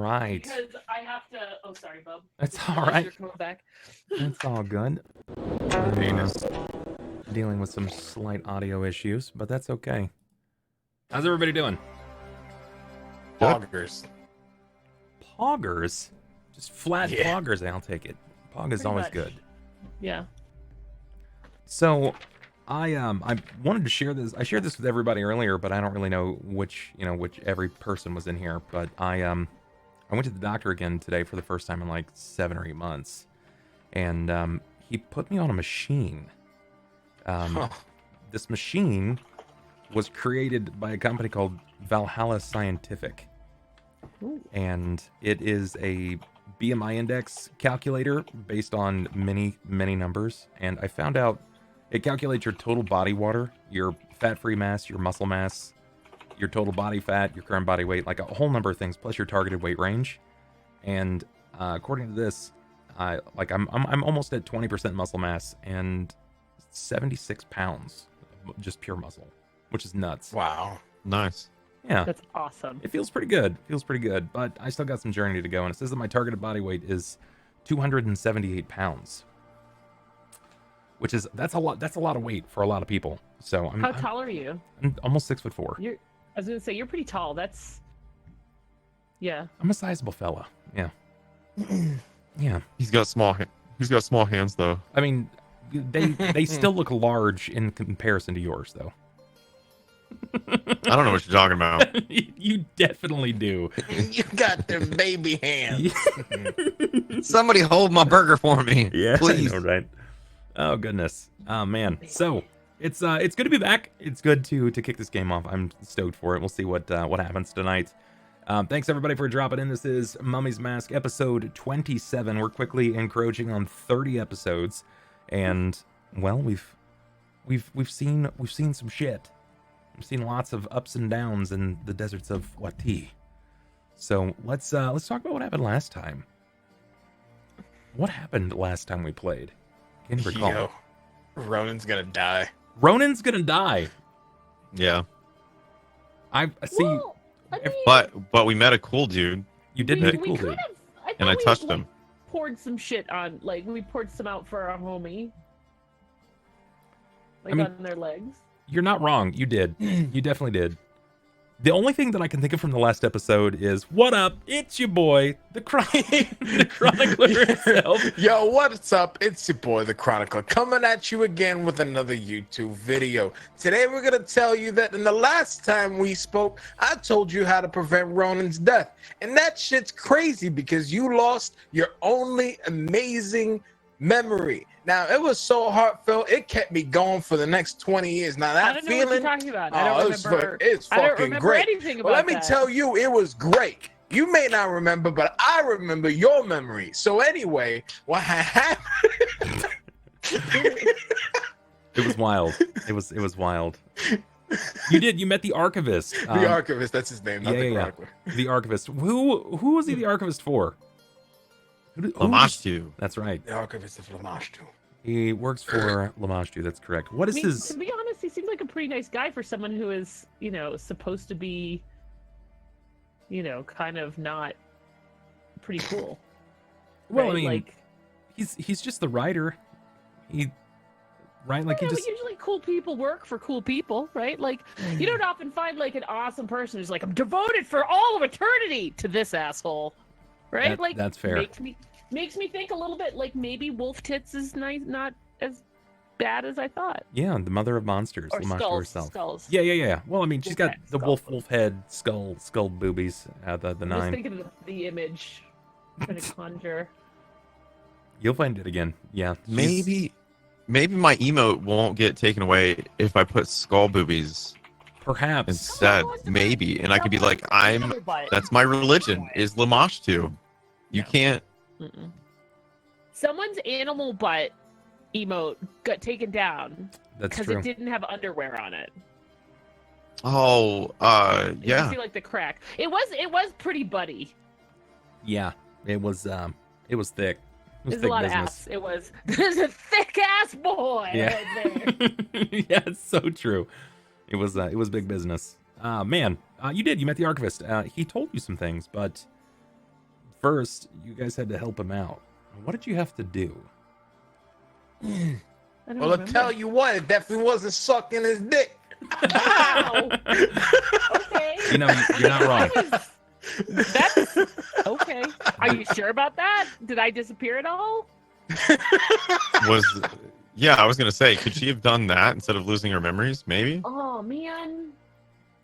right. Because I have to. Oh, sorry, bub. That's all right. You're coming back. It's all good. Dealing with some slight audio issues, but that's okay. How's everybody doing? Poggers. Poggers? Just flat poggers, I'll take it. Pog is Pretty always much. good. Yeah. So, I wanted to share this. I shared this with everybody earlier, but I don't really know which every person was in here. But I went to the doctor again today for the first time in like 7 or 8 months, and he put me on a machine. This machine was created by a company called Valhalla Scientific. Ooh. And it is a BMI index calculator based on many numbers. And I found out it calculates your total body water, your fat-free mass, your muscle mass, your total body fat, your current body weight, like a whole number of things, plus your targeted weight range. And according to this, I'm almost at 20% muscle mass and 76 pounds, just pure muscle, which is nuts. Wow. Nice. Yeah. That's awesome. It feels pretty good. But I still got some journey to go. And it says that my targeted body weight is 278 pounds, which is that's a lot of weight for a lot of people. So How tall are you? I'm almost 6'4". I was gonna say you're pretty tall. That's. Yeah. I'm a sizable fella. Yeah. Yeah. He's got small hands though. I mean, they still look large in comparison to yours, though. I don't know what you're talking about. You definitely do. You got them baby hands. Somebody hold my burger for me. Yeah, please. I know, right? Oh goodness. Oh man. So it's good to be back. It's good to kick this game off. I'm stoked for it. We'll see what happens tonight. Thanks everybody for dropping in. This is Mummy's Mask episode 27. We're quickly encroaching on 30 episodes, and well, we've seen some shit. We've seen lots of ups and downs in the deserts of Wati. So let's talk about what happened last time. What happened last time we played? Can't recall. Yo, Ronan's gonna die. Ronan's gonna die. Yeah. I see. Well, I mean, But we met a cool dude. You did meet a cool dude. And I touched him. Poured some shit on, like we poured some out for our homie. Like I mean, on their legs. You're not wrong. You did. You definitely did. The only thing that I can think of from the last episode is, what up? It's your boy, the Chronicler himself. Yo, what's up? It's your boy, the Chronicler, coming at you again with another YouTube video. Today, we're going to tell you that in the last time we spoke, I told you how to prevent Ronan's death. And that shit's crazy because you lost your only amazing memory. Now, it was so heartfelt, it kept me going for the next 20 years. Now, that I don't know feeling, what you're talking about. I don't remember. It's I don't fucking remember great. anything Well, about let me that. tell you, it was great. You may not remember, but I remember your memory. So anyway, what happened? It was wild. It was wild. You met the Archivist. The Archivist, that's his name, not the Chronicler. The Archivist. Who was he the Archivist for? Lamashtu. That's right. The Archivist of Lamashtu. He works for Lamashtu. That's correct. What is his? To be honest, he seems like a pretty nice guy for someone who is, supposed to be, kind of not pretty cool. Well, right? I mean, like, he's just the writer. Right? Like but just. usually cool people work for cool people, right? Like, you don't often find like an awesome person who's like, I'm devoted for all of eternity to this asshole, right? Like, that's fair. Makes me think a little bit like maybe Wolf Tits is not as bad as I thought. Yeah, the mother of monsters, Or Lamashtu skulls, herself. skulls. Yeah. Well, I mean, she's got Okay, the skull. wolf head, skull boobies, the I'm just nine. thinking of the image. I'm trying to conjure. You'll find it again. Yeah, Maybe my emote won't get taken away if I put skull boobies perhaps. instead. Maybe. And I could be like, that's my religion, is Lamashtu. You can't. Mm-mm. Someone's animal butt emote got taken down That's because true. it didn't have underwear on it. Oh, You can yeah. see like the crack. It was pretty buddy. Yeah, it was thick. It was There's thick a lot business. of ass. There's a thick ass boy Yeah. right there. Yeah, it's so true. It was big business. Man, you met the Archivist. He told you some things, but first, you guys had to help him out. What did you have to do? I don't Well, I'll remember. tell you what, it definitely wasn't sucking his dick. Wow. Okay. You know, you're not wrong. That's okay. Are you sure about that? Did I disappear at all? Yeah, I was gonna say, could she have done that instead of losing her memories? Maybe. Oh man.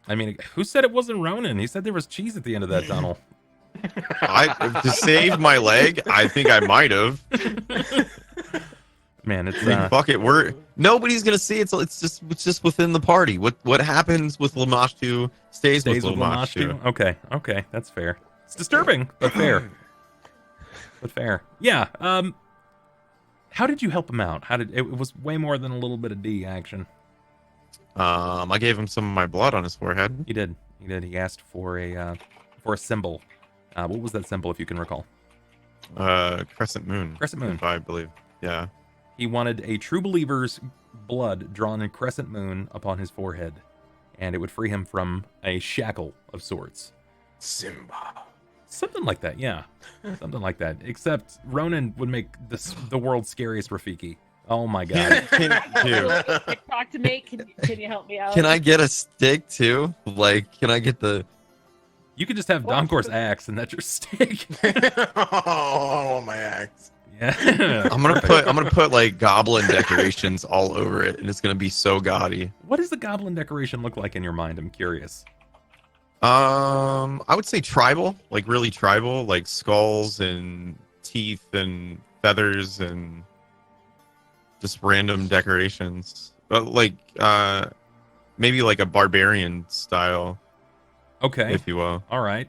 I mean, who said it wasn't Ronan? He said there was cheese at the end of that tunnel. To save my leg, I think I might have. Man, it's I mean, fuck it. Nobody's gonna see it. So it's just within the party. What happens with Lamashtu stays with Lamashtu. Okay, that's fair. It's disturbing, but fair. But fair. Yeah. How did you help him out? It was way more than a little bit of D action. I gave him some of my blood on his forehead. He did. He asked for a symbol. What was that symbol, if you can recall? Crescent moon. Crescent moon. I believe. Yeah. He wanted a true believer's blood drawn in crescent moon upon his forehead, and it would free him from a shackle of sorts. Simba. Something like that, yeah. Something like that. Except Ronan would make the world's scariest Rafiki. Oh my god. TikTok to make. Can you help me out? Can I get a stick too? Like, can I get the? You could just have Donkor's axe, and that's your stick. Oh, my axe. Yeah. I'm gonna put like goblin decorations all over it, and it's gonna be so gaudy. What does the goblin decoration look like in your mind? I'm curious. I would say tribal, like really tribal, like skulls and teeth and feathers and just random decorations. But like maybe like a barbarian style. Okay. If you will. All right.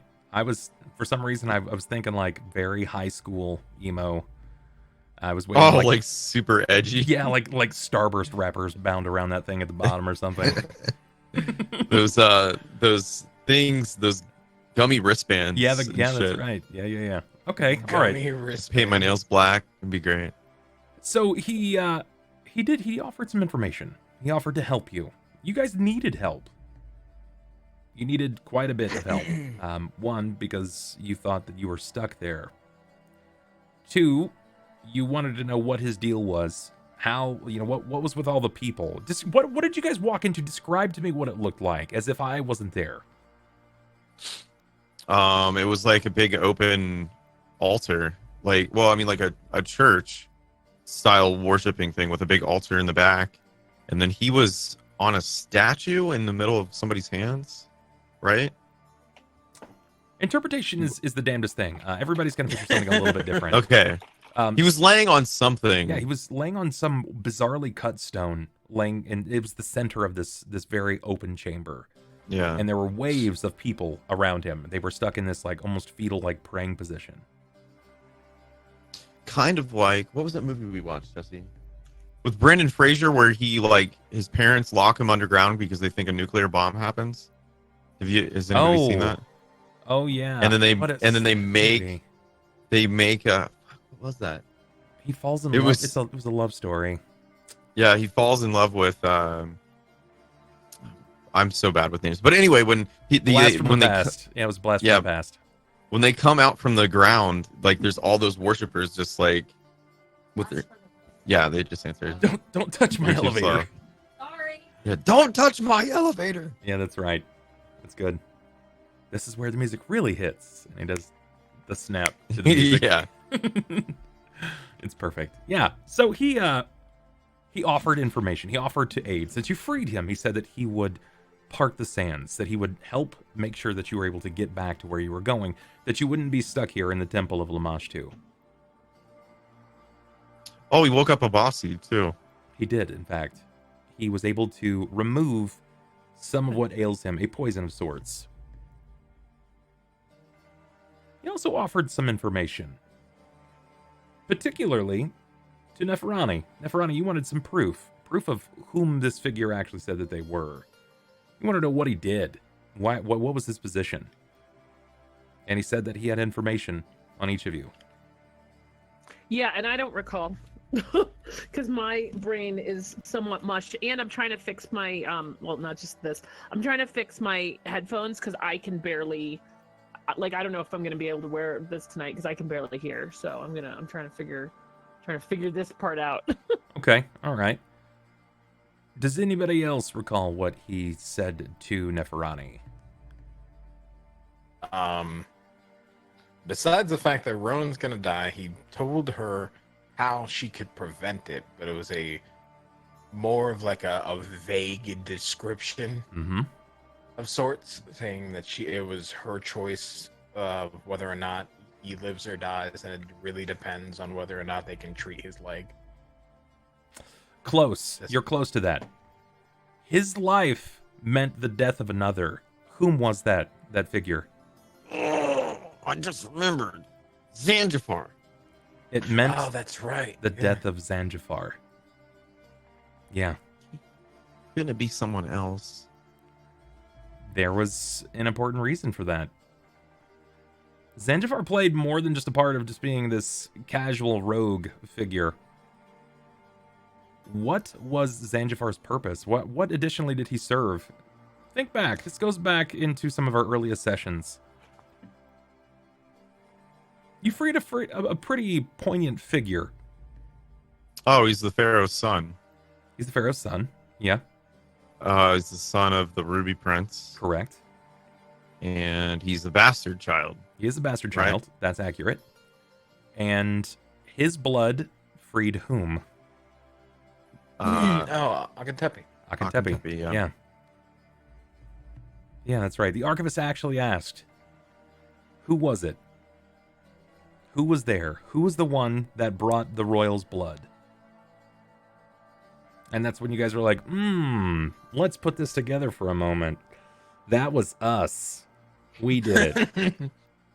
For some reason I was thinking like very high school emo. I was waiting. Oh, like super edgy. Yeah, like Starburst wrappers bound around that thing at the bottom or something. those things, those gummy wristbands. Yeah, that's right. Yeah. Okay, all right. Paint my nails black. It'd be great. So he offered some information. He offered to help you. You guys needed help. You needed quite a bit of help. One, because you thought that you were stuck there. Two, you wanted to know what his deal was. How, what was with all the people? What did you guys walk into? Describe to me what it looked like, as if I wasn't there. It was like a big open altar. Like a church style worshiping thing with a big altar in the back. And then he was on a statue in the middle of somebody's hands, right? Interpretation is the damnedest thing. Everybody's going to picture something a little bit different. Okay. He was laying on something. Yeah, he was laying on some bizarrely cut stone, and it was the center of this very open chamber. Yeah. And there were waves of people around him. They were stuck in this like almost fetal like praying position. Kind of like, what was that movie we watched, Jesse? With Brendan Fraser, where he his parents lock him underground because they think a nuclear bomb happens. Has anybody seen that? Oh yeah. And then they make a, what was that? He falls in love. It was a love story. Yeah, he falls in love with I'm so bad with names. But anyway, when it was Blast from the Past. When they come out from the ground, like there's all those worshipers just like with their they just answered. Don't touch my elevator. Sorry. Yeah, don't touch my elevator. Yeah, that's right. That's good. This is where the music really hits. And he does the snap to the music. Yeah. It's perfect. Yeah. So he offered information. He offered to aid. Since you freed him, he said that he would part the sands, that he would help make sure that you were able to get back to where you were going, that you wouldn't be stuck here in the temple of Lamashtu. Oh, he woke up Abasi too. He did, in fact. He was able to remove some of what ails him, a poison of sorts. He also offered some information, particularly to Neferani. Neferani, you wanted some proof of whom this figure actually said that they were. You want to know what he did. What was his position? And he said that he had information on each of you. Yeah, and I don't recall. Because my brain is somewhat mush, and I'm trying to fix my, well, not just this. I'm trying to fix my headphones because I can barely like I don't know if I'm gonna be able to wear this tonight because I can barely hear. So I'm trying to figure this part out. Okay, all right. Does anybody else recall what he said to Neferani? Besides the fact that Ronan's gonna die, he told her how she could prevent it, but it was more of like a vague description Mm-hmm. of sorts, saying that it was her choice of whether or not he lives or dies, and it really depends on whether or not they can treat his leg. Close. You're close to that. His life meant the death of another. Whom was that figure? Oh, I just remembered. Zanjifar. It meant Oh, that's right. the death of Zanjifar. Yeah. Gonna be someone else. There was an important reason for that. Zanjifar played more than just a part of just being this casual rogue figure. What was Zanjifar's purpose? What additionally did he serve? Think back. This goes back into some of our earliest sessions. You freed a pretty poignant figure. Oh, he's the Pharaoh's son. He's the Pharaoh's son. Yeah, He's the son of the Ruby Prince, correct. and he's the bastard child. He is a bastard Right. child. That's accurate. And his blood freed whom? Oh, Akentepe. Akentepe. Akentepe, yeah. Yeah. Yeah, that's right. The Archivist actually asked, who was it? Who was there? Who was the one that brought the royal's blood? And that's when you guys were like, let's put this together for a moment. That was us. We did it.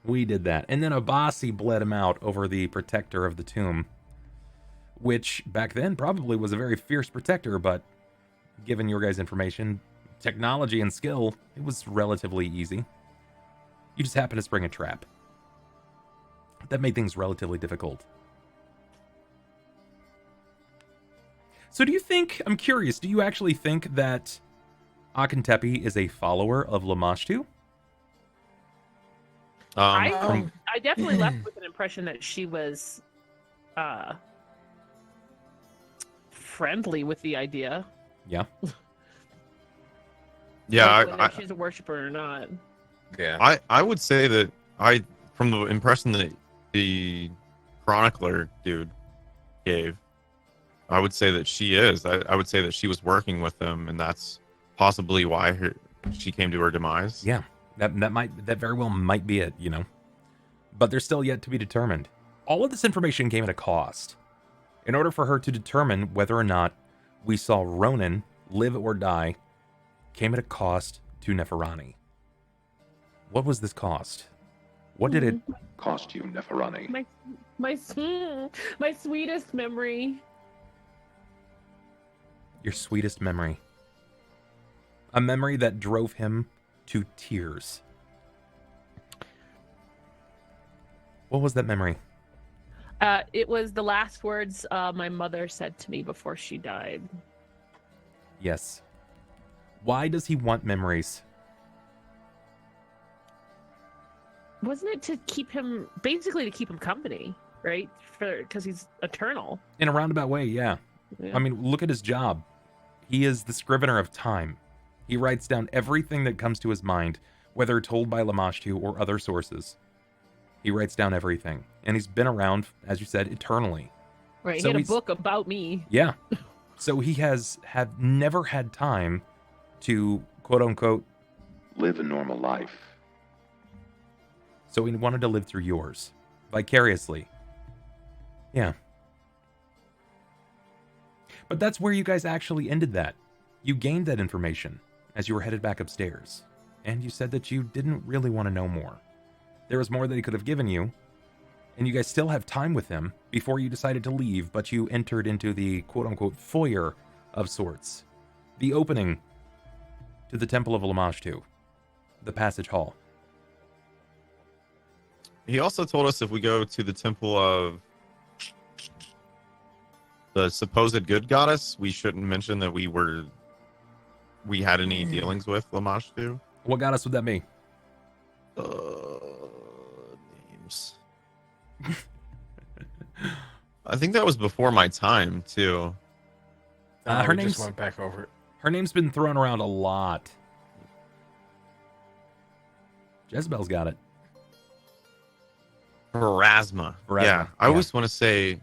We did that. And then Abasi bled him out over the protector of the tomb, which back then probably was a very fierce protector, but given your guys' information, technology, and skill, it was relatively easy. You just happened to spring a trap. That made things relatively difficult. So do you think, I'm curious, do you actually think that Akentepe is a follower of Lamashtu? I definitely left with an impression that she was friendly with the idea. Yeah. Yeah, Whether she's a worshiper or not. Yeah. I would say that from the impression that the chronicler dude gave, I would say that she is. I would say that she was working with them, and that's possibly why she came to her demise. Yeah. That very well might be it, you know. But they're still yet to be determined. All of this information came at a cost. In order for her to determine whether or not we saw Ronan live or die, came at a cost to Neferani. What was this cost? What did it cost you, Neferani? My sweetest memory. Your sweetest memory. A memory that drove him to tears. What was that memory? It was the last words my mother said to me before she died. Yes. Why does he want memories? Wasn't it to keep him, basically to keep him company, right? Because he's eternal. In a roundabout way, yeah. Yeah. I mean, look at his job. He is the scrivener of time. He writes down everything that comes to his mind, whether told by Lamashtu or other sources. He writes down everything. And he's been around, as you said, eternally. Right, So he had a he's- book about me. Yeah. So he have never had time to, quote unquote, live a normal life. So he wanted to live through yours. Vicariously. Yeah. But that's where you guys actually ended that. You gained that information as you were headed back upstairs. And you said that you didn't really want to know more. There was more that he could have given you. And you guys still have time with him before you decided to leave, but you entered into the quote-unquote foyer of sorts. The opening to the Temple of Lamashtu. The passage hall. He also told us if we go to the temple of the supposed good goddess, we shouldn't mention that we had any dealings with Lamashtu. What goddess would that be? names. I think that was before my time too. Her We just name's went back over it. her name's been thrown around a lot. Jezebel's got it. Pharasma. Pharasma, Yeah, I yeah. always want to say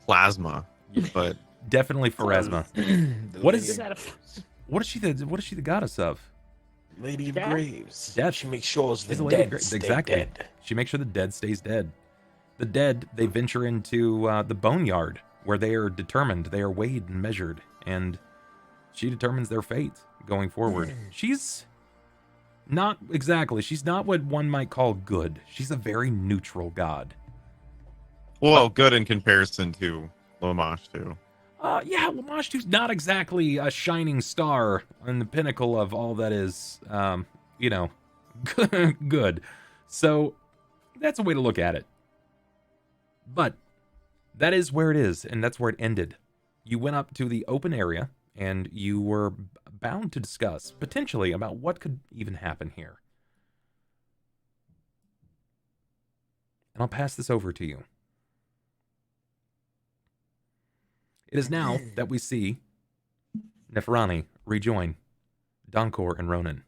plasma, but Definitely Pharasma. The What Lady is- Is that a What is she the goddess of? Lady of Death? Graves? Death. She makes sure the She's the Lady of dead Graves. stay Exactly. dead. She makes sure the dead stays dead. The dead, they venture into the boneyard where they are determined, they are weighed and measured, and she determines their fate going forward. She's not exactly, she's not what one might call good. She's a very neutral god. well, good in comparison to Lamashtu. Yeah, Lamashtu's not exactly a shining star on the pinnacle of all that is, good. So that's a way to look at it. But that is where it is, and that's where it ended. You went up to the open area, and you were bound to discuss, potentially, about what could even happen here. And I'll pass this over to you. It is now that we see Neferani rejoin Donkor and Ronan.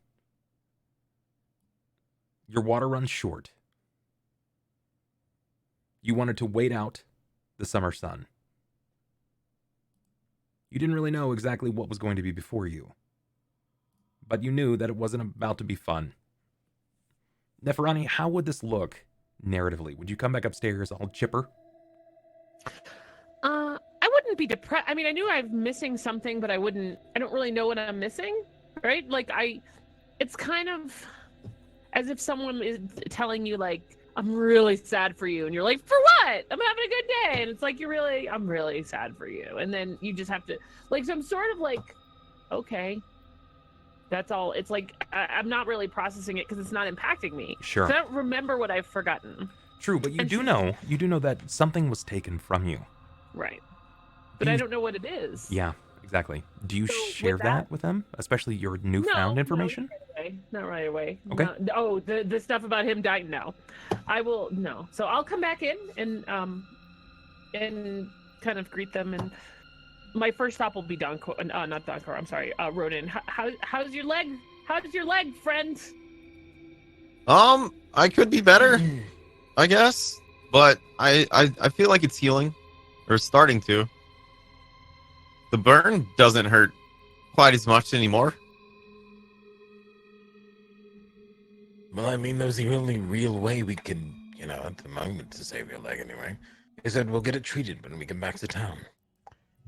Your water runs short. You wanted to wait out the summer sun. You didn't really know exactly what was going to be before you, but you knew that it wasn't about to be fun. Neferani, how would this look narratively? Would you come back upstairs all chipper? I wouldn't be depressed. I mean, I knew I'm missing something, but I don't really know what I'm missing, right? Like, it's kind of as if someone is telling you, like, I'm really sad for you. And you're like, for what? I'm having a good day. And it's like, I'm really sad for you. And then you just have to, like, so I'm sort of like, okay, that's all. It's like, I'm not really processing it because it's not impacting me. Sure. So I don't remember what I've forgotten. True, but you do know that something was taken from you. Right. But Do I you- don't know what it is. Yeah, exactly. Do you So share with that that- with them, especially your newfound information? Not right away. Okay. No, the stuff about him dying. No, I will. No. So I'll come back in and kind of greet them. And my first stop will be Donkor. Not Donkor. I'm sorry. Ronan. How's your leg? How's your leg, friend? I could be better, I guess, but I feel like it's healing, or starting to. The burn doesn't hurt quite as much anymore. Well, I mean, there's the only real way we can, at the moment, to save your leg anyway, is that we'll get it treated when we get back to town.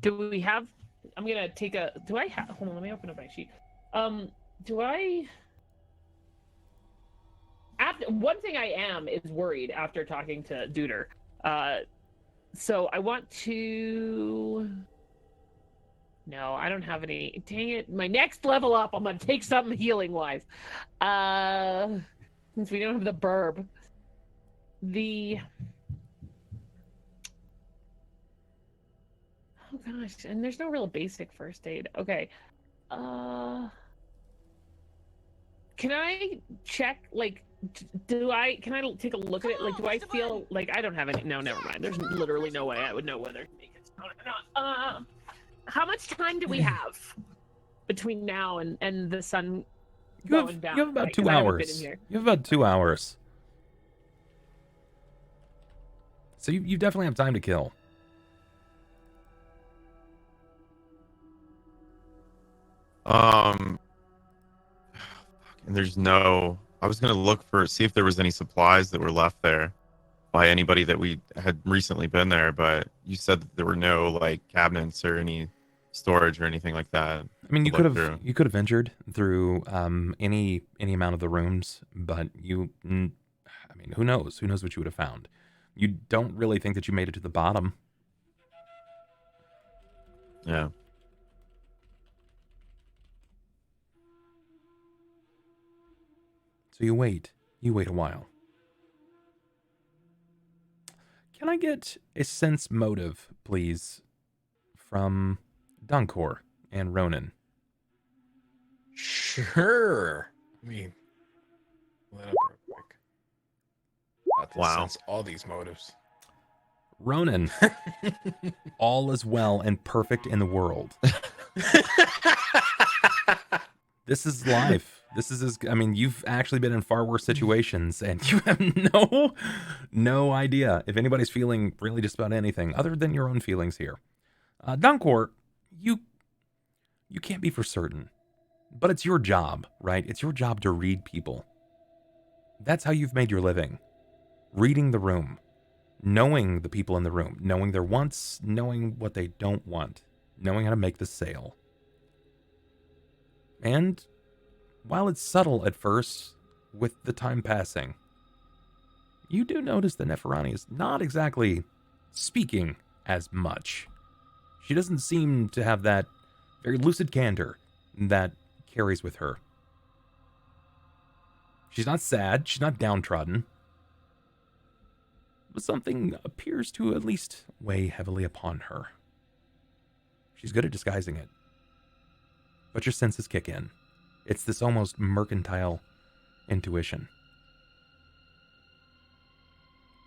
Do we have? I'm gonna take a. Do I have? Hold on. Let me open up my sheet. Do I? One thing I am is worried after talking to Duder. So I want to. No, I don't have any. Dang it! My next level up, I'm gonna take something healing wise. Since we don't have the burb, oh gosh, and there's no real basic first aid. Okay, can I check? Like, can I take a look at it? Like, do I feel like I don't have any? No, never mind. There's literally no way I would know whether to make it or not. How much time do we have between now and the sun going down? You have about Right, 2 'cause I haven't been in hours. here. You have about 2 hours. So you definitely have time to kill. And there's no. I was gonna see if there was any supplies that were left there by anybody that we had recently been there, but you said that there were no like cabinets or any storage or anything like that. I mean, you to could look have through. ventured through any amount of the rooms, but I mean, who knows? Who knows what you would have found? You don't really think that you made it to the bottom. Yeah. So you wait a while. Can I get a sense motive, please, from Donkor and Ronan? Sure. Let me pull that up real quick. About to Wow. sense all these motives. Ronan, all is well and perfect in the world. This is life. This is I mean, you've actually been in far worse situations, and you have no idea if anybody's feeling really just about anything other than your own feelings here. Donkor, you can't be for certain, but it's your job, right? It's your job to read people. That's how you've made your living. Reading the room, knowing the people in the room, knowing their wants, knowing what they don't want, knowing how to make the sale. And while it's subtle at first, with the time passing, you do notice that Neferani is not exactly speaking as much. She doesn't seem to have that very lucid candor that carries with her. She's not sad, she's not downtrodden, but something appears to at least weigh heavily upon her. She's good at disguising it, but your senses kick in. It's this almost mercantile intuition.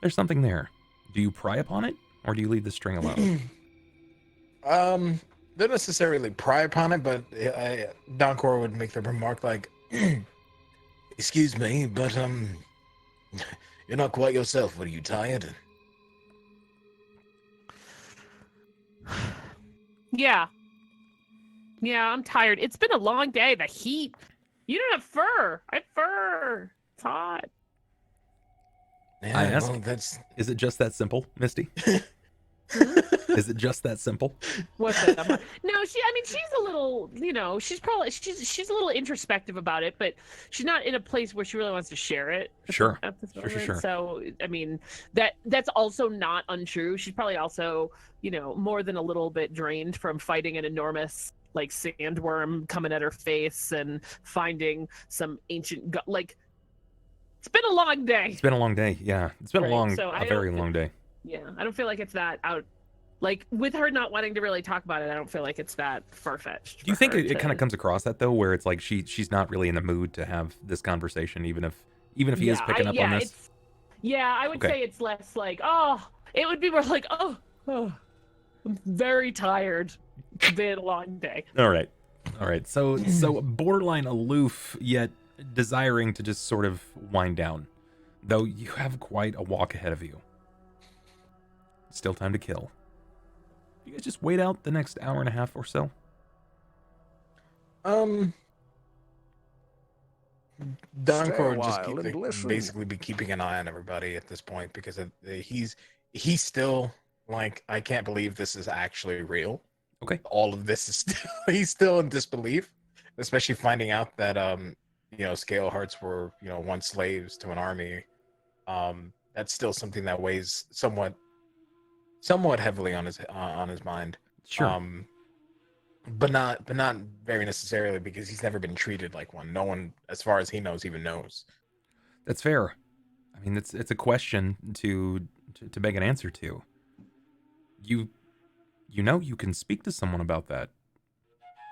There's something there. Do you pry upon it, or do you leave the string alone? Don't necessarily pry upon it, but Donkor would make the remark like, "Excuse me, but you're not quite yourself. What, are you tired?" Yeah. Yeah, I'm tired. It's been a long day. The heat. You don't have fur. I have fur. It's hot. Yeah, I ask, well, that's is it just that simple, Misty? Is it just that simple? What's that? No, she's a little, she's a little introspective about it, but she's not in a place where she really wants to share it. Sure. At this Sure. moment. So, I mean, that's also not untrue. She's probably also, more than a little bit drained from fighting an enormous like sandworm coming at her face and finding some ancient it's been a long day. It's been a long day, yeah. It's been Right, a very long day. Yeah, I don't feel like it's that out. Like, with her not wanting to really talk about it, I don't feel like it's that far-fetched. Do you think it kind of comes across that, though, where it's like she's not really in the mood to have this conversation, even if he is picking up on this? I would say it's less like, it would be more like, I'm very tired. It's been a long day. All right. So borderline aloof, yet desiring to just sort of wind down, though you have quite a walk ahead of you. Still time to kill. You guys just wait out the next hour and a half or so? Donkor would just basically be keeping an eye on everybody at this point because he's still like, I can't believe this is actually real. Okay. All of this is still, he's still in disbelief, especially finding out that scale hearts were once slaves to an army. That's still something that weighs somewhat heavily on his mind. Sure. But not very necessarily, because he's never been treated like one. No one, as far as he knows, even knows. That's fair. I mean, it's a question to beg an answer to. You can speak to someone about that.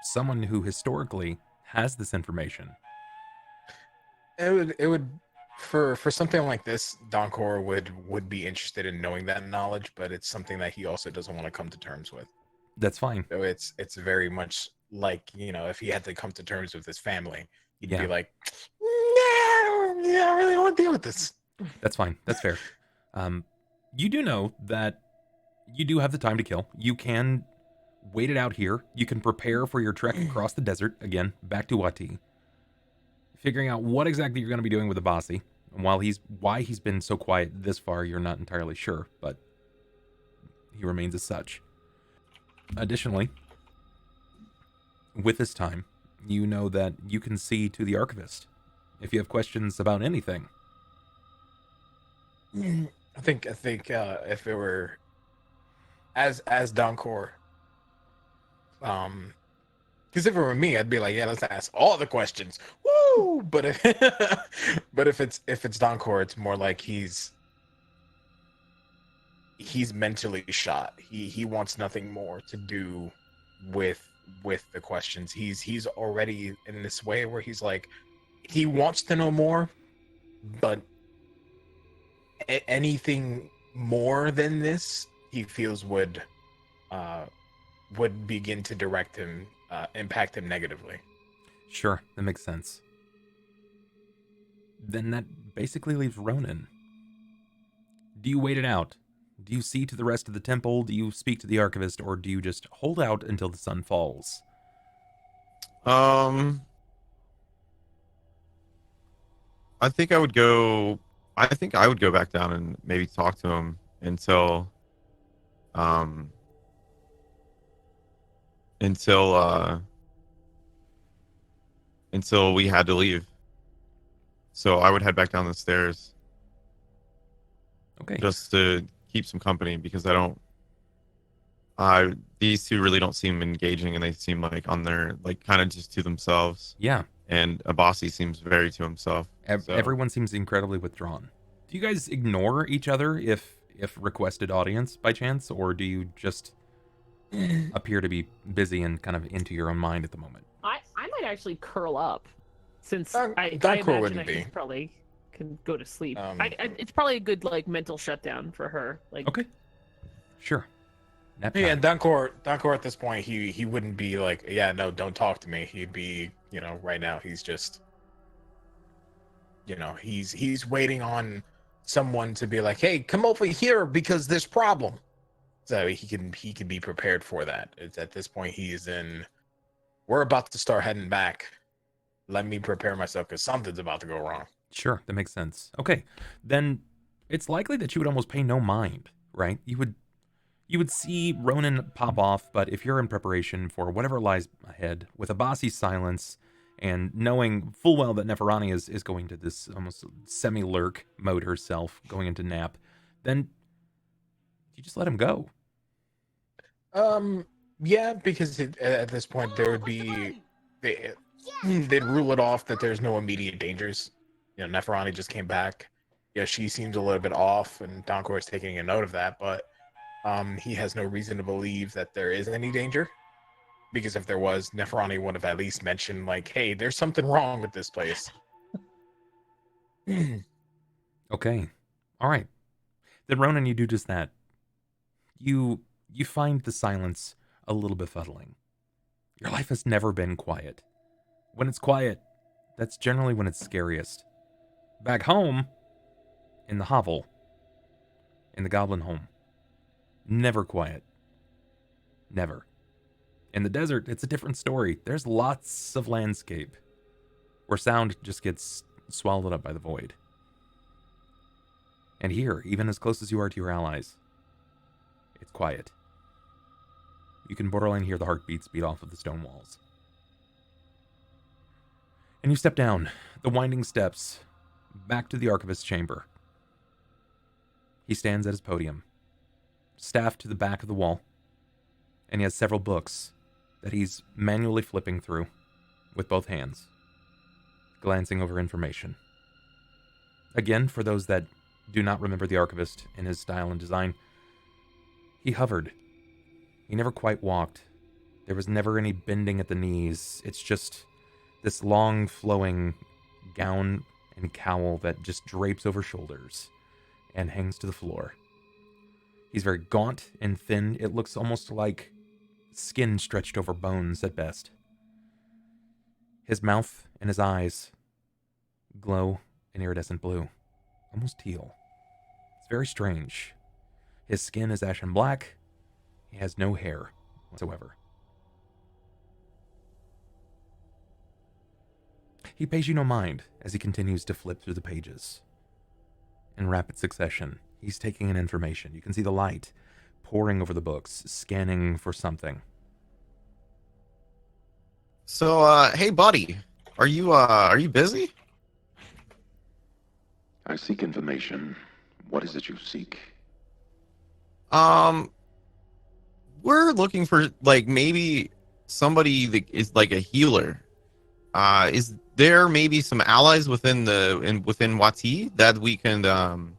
Someone who historically has this information. It would for something like this, Donkor would be interested in knowing that knowledge, but it's something that he also doesn't want to come to terms with. That's fine. So it's very much like, if he had to come to terms with his family, he'd be like, "No, I don't really want to deal with this." That's fine. That's fair. You do know that you do have the time to kill. You can wait it out here. You can prepare for your trek across the desert, again, back to Wati. Figuring out what exactly you're going to be doing with Abasi. And why he's been so quiet this far, you're not entirely sure, but he remains as such. Additionally, with this time, you know that you can see to the Archivist if you have questions about anything. I think if it were as Donkor, because if it were me, I'd be like, yeah, let's ask all the questions. Woo! But if it's Donkor, it's more like he's mentally shot. He wants nothing more to do with the questions. He's already in this way where he's like, he wants to know more, but anything more than this, he feels would begin to direct him, impact him negatively. Sure, that makes sense. Then that basically leaves Ronan. Do you wait it out? Do you see to the rest of the temple? Do you speak to the Archivist? Or do you just hold out until the sun falls? I think I would go back down and maybe talk to him until we had to leave. So I would head back down the stairs. Okay. Just to keep some company, because these two really don't seem engaging, and they seem like on their, like, kind of just to themselves. Yeah. And Abasi seems very to himself. So. Everyone seems incredibly withdrawn. Do you guys ignore each other if requested audience by chance, or do you just appear to be busy and kind of into your own mind at the moment? I might actually curl up, since I Donkor imagine wouldn't be. probably can go to sleep. It's probably a good like mental shutdown for her. Like, okay, sure. Nap Yeah, time. Donkor at this point, he wouldn't be like, yeah, no, don't talk to me. He'd be, right now he's just, he's waiting on someone to be like, hey, come over here because there's problem. So he can be prepared for that. It's at this point we're about to start heading back. Let me prepare myself because something's about to go wrong. Sure, that makes sense. Okay, then it's likely that you would almost pay no mind, right? You would see Ronan pop off, but if you're in preparation for whatever lies ahead, with Abasi's silence, and knowing full well that Neferani is going to this almost semi-lurk mode herself, going into nap, then you just let him go. Yeah, because at this point there would be they'd rule it off that there's no immediate dangers. Neferani just came back. Yeah, she seems a little bit off, and Donkor is taking a note of that, but he has no reason to believe that there is any danger. Because if there was, Neferani would have at least mentioned, like, hey, there's something wrong with this place. Okay. All right. Then Ronan, you do just that. You find the silence a little befuddling. Your life has never been quiet. When it's quiet, that's generally when it's scariest. Back home, in the hovel, in the goblin home, never quiet. Never. In the desert, it's a different story. There's lots of landscape where sound just gets swallowed up by the void. And here, even as close as you are to your allies, it's quiet. You can borderline hear the heartbeats beat off of the stone walls. And you step down the winding steps back to the Archivist's chamber. He stands at his podium, staff to the back of the wall, and he has several books that he's manually flipping through with both hands, glancing over information. Again, for those that do not remember the Archivist in his style and design, he hovered. He never quite walked. There was never any bending at the knees. It's just this long flowing gown and cowl that just drapes over shoulders and hangs to the floor. He's very gaunt and thin. It looks almost like skin stretched over bones at best. His mouth and his eyes glow an iridescent blue, almost teal. It's very strange. His skin is ashen black. He has no hair whatsoever. He pays you no mind as he continues to flip through the pages. In rapid succession, he's taking in information. You can see the light poring over the books, scanning for something. So, hey, buddy, are you busy? I seek information. What is it you seek? We're looking for, like, maybe somebody that is like a healer. Is there maybe some allies within Wati that we can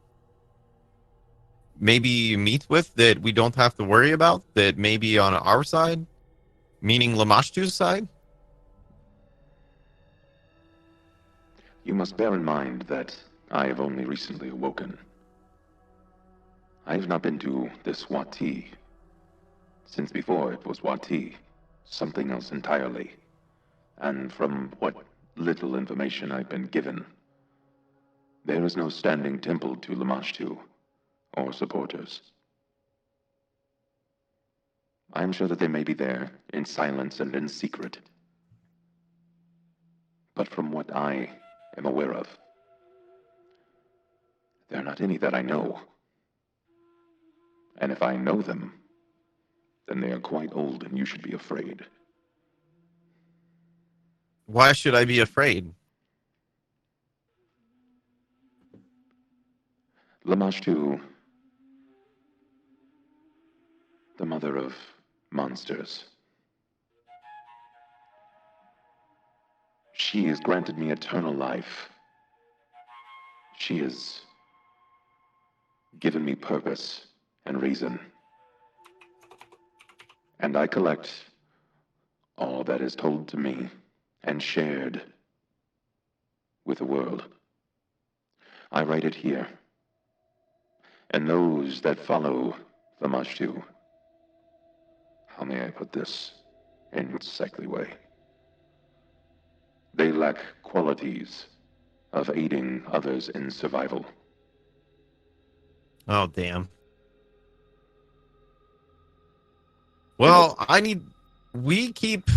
maybe meet with that we don't have to worry about, that maybe on our side, meaning Lamashtu's side? You must bear in mind that I have only recently awoken. I've not been to this Wati since before it was Wati, something else entirely. And from what little information I've been given, there is no standing temple to Lamashtu or supporters. I am sure that they may be there in silence and in secret. But from what I am aware of, there are not any that I know. And if I know them, then they are quite old and you should be afraid. Why should I be afraid? Lamashtu, the mother of monsters. She has granted me eternal life. She has given me purpose and reason. And I collect all that is told to me and shared with the world. I write it here. And those that follow the Mashtu, how may I put this in a sightly way? They lack qualities of aiding others in survival. Oh, damn. Well, we keep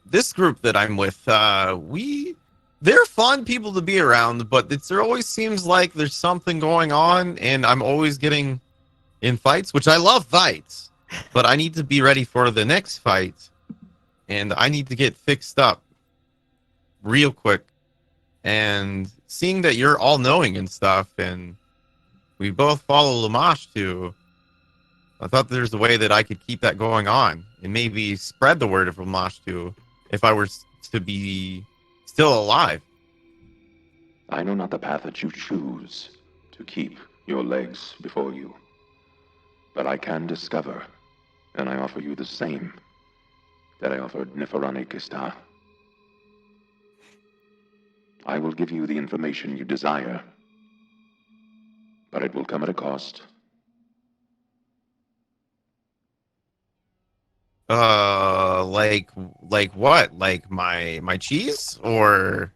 this group that I'm with, they're fun people to be around, but there always seems like there's something going on, and I'm always getting in fights, which I love fights, but I need to be ready for the next fight, and I need to get fixed up real quick. And seeing that you're all knowing and stuff, and we both follow Lamash too, I thought there's a way that I could keep that going on and maybe spread the word of Lamash too if I were to be still alive. I know not the path that you choose to keep your legs before you, but I can discover, and I offer you the same that I offered Neferani Kista. I will give you the information you desire, but it will come at a cost. Like what? Like my cheese, or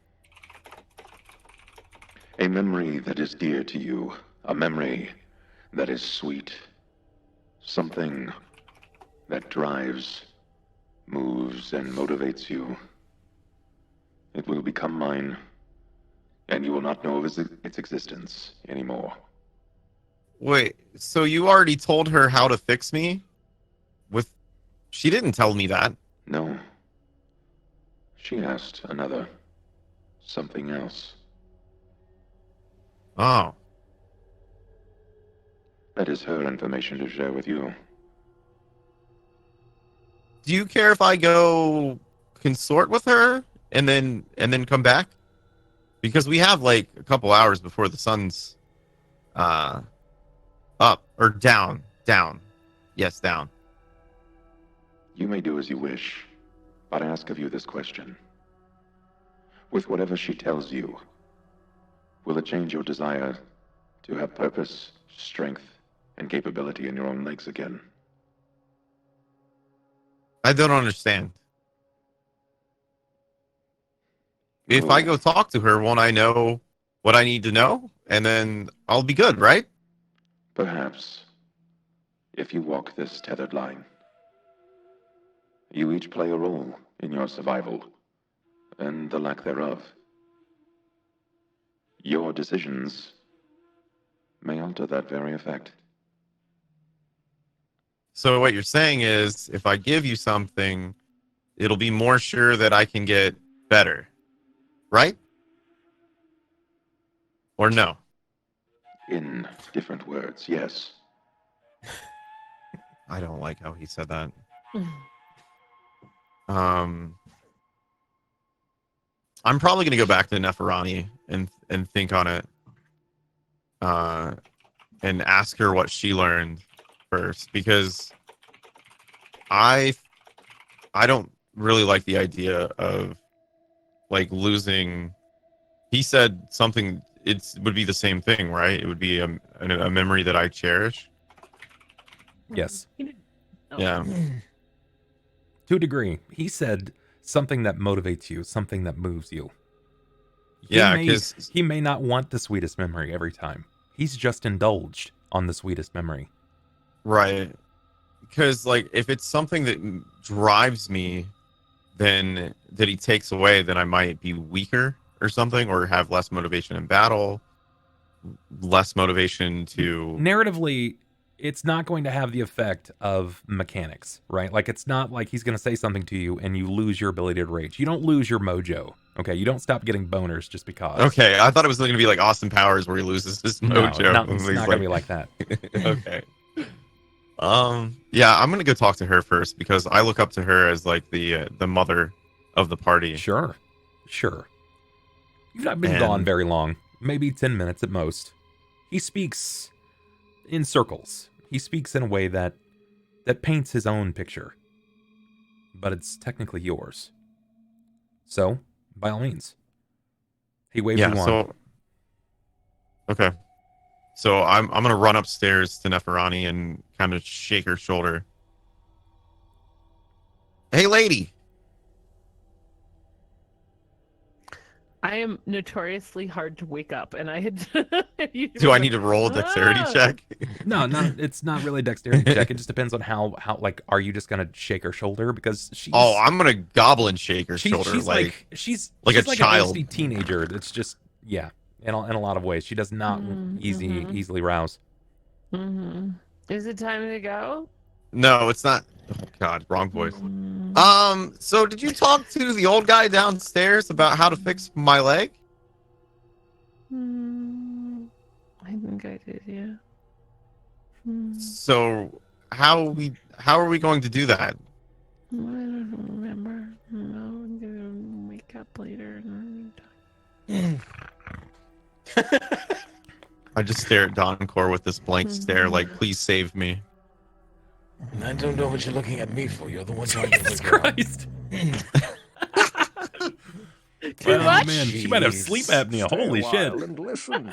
A memory that is dear to you, a memory that is sweet, something that drives, moves, and motivates you. It will become mine, and you will not know of its existence anymore. wait, so you already told her how to fix me? She didn't tell me that. No. She asked another, something else. Oh. That is her information to share with you. Do you care if I go consort with her and then come back? Because we have like a couple hours before the sun's up or down. Yes, down. You may do as you wish, but I ask of you this question. With whatever she tells you, will it change your desire to have purpose, strength, and capability in your own legs again? I don't understand. If Oh. I go talk to her, won't I know what I need to know? And then I'll be good, right? Perhaps, if you walk this tethered line. You each play a role in your survival, and the lack thereof. Your decisions may alter that very effect. So what you're saying is, if I give you something, it'll be more sure that I can get better, right? Or no? In different words, yes. I don't like how he said that. I'm probably gonna go back to Neferani and think on it, and ask her what she learned first, because I don't really like the idea of like losing. He said something. It would be the same thing, right? It would be a memory that I cherish. Yes. He didn't- oh. Yeah. To a degree. He said something that motivates you, something that moves you. Yeah, because he may not want the sweetest memory every time. He's just indulged on the sweetest memory. right. Because like if it's something that drives me, then that he takes away, then I might be weaker or something, or have less motivation in battle, less motivation to. Narratively, it's not going to have the effect of mechanics, right? Like, it's not like he's going to say something to you and you lose your ability to rage. You don't lose your mojo, okay? You don't stop getting boners just because. Okay, I thought it was going to be like Austin Powers where he loses his mojo. No, it's not going to be like that. Okay. Yeah, I'm gonna go talk to her first because I look up to her as like the mother of the party. Sure. You've not been gone very long, maybe 10 minutes at most. He speaks in circles. He speaks in a way that paints his own picture, but it's technically yours. So, by all means, he waves you on. So okay. So I'm gonna run upstairs to Neferani and kind of shake her shoulder. Hey, lady. I am notoriously hard to wake up, and I had. Do I need to roll a dexterity check? No, it's not really a dexterity check. It just depends on how like, are you just gonna shake her shoulder because she's? Oh, I'm gonna goblin shake her shoulder she's like she's like she's a like child. an angsty teenager. It's just in a lot of ways. She does not easily rouse. Mm-hmm. Is it time to go? No, it's not. Oh God, wrong voice. Mm-hmm. So did you talk to the old guy downstairs about how to fix my leg? I think I did, yeah. So how are we going to do that? I don't remember. No, I'm gonna wake up later. I just stare at Donkor with this blank stare, like, please save me. I don't know what you're looking at me for. You're the one trying to Jesus figure out. Christ! Too much? Man, she might have sleep apnea. Holy shit!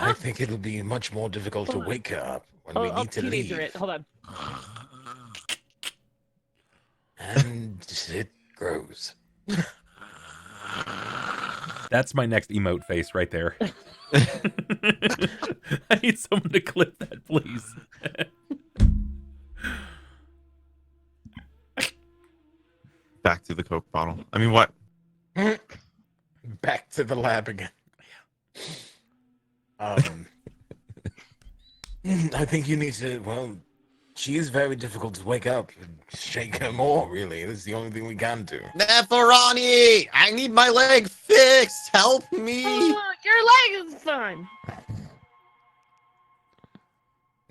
I think it'll be much more difficult to wake her up when we I'll need to teenager leave. it. Hold on. And it grows. That's my next emote face right there. I need someone to clip that, please. Back to the Coke bottle. I mean, what? Back to the lab again. I think you need to, well, she is very difficult to wake up. Shake her more, really. That's the only thing we can do. Neferani! I need my leg fixed! Help me! Oh, your leg is fine.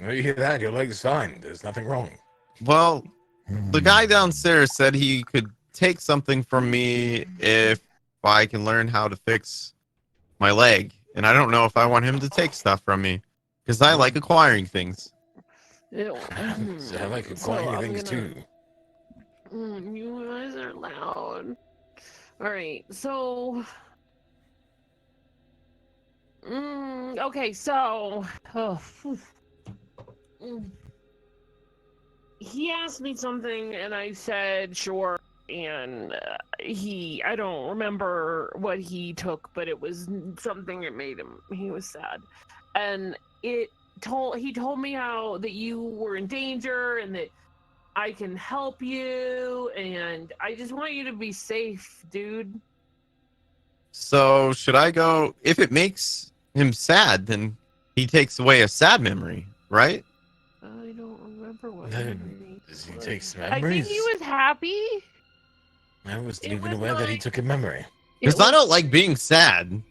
Oh, you hear that? Your leg's fine. There's nothing wrong. Well, the guy downstairs said he could take something from me if I can learn how to fix my leg. And I don't know if I want him to take stuff from me. Because I like acquiring things. Ew. So I like acquiring things too. You guys are loud. Alright, so... okay, so... he asked me something, and I said, sure. And I don't remember what he took, but it was something that made he was sad. And he told me how that you were in danger and that I can help you, and I just want you to be safe, dude. So should I go? If it makes him sad, then he takes away a sad memory, right? I don't remember what Then does he take some I memories? think he was happy. I wasn't It even was aware that he like- took a memory. Because I don't like being sad,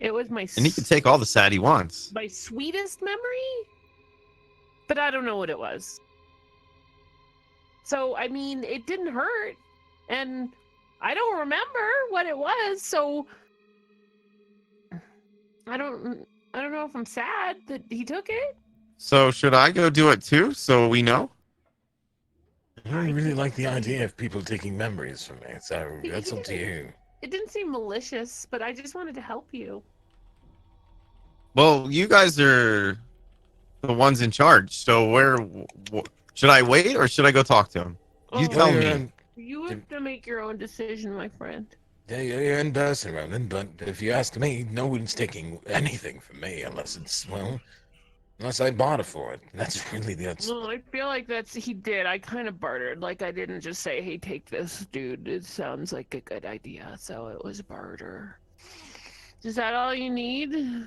It was my and he can take all the sad he wants. my sweetest memory, but I don't know what it was. So I mean, it didn't hurt, and I don't remember what it was. So I don't know if I'm sad that he took it. So should I go do it too, so we know? I don't really like the idea of people taking memories from me, so that's up to you. It didn't seem malicious, but I just wanted to help you. Well, you guys are the ones in charge, so Should I wait or should I go talk to him? You Oh, tell You're me. in- You have to make your own decision, my friend. Yeah, you're in person, Ronan, but if you ask me, no one's taking anything from me unless it's, well, unless I barter for it. That's really the... No, I feel like he did. I kind of bartered. Like, I didn't just say, hey, take this, dude. It sounds like a good idea. So it was barter. Is that all you need?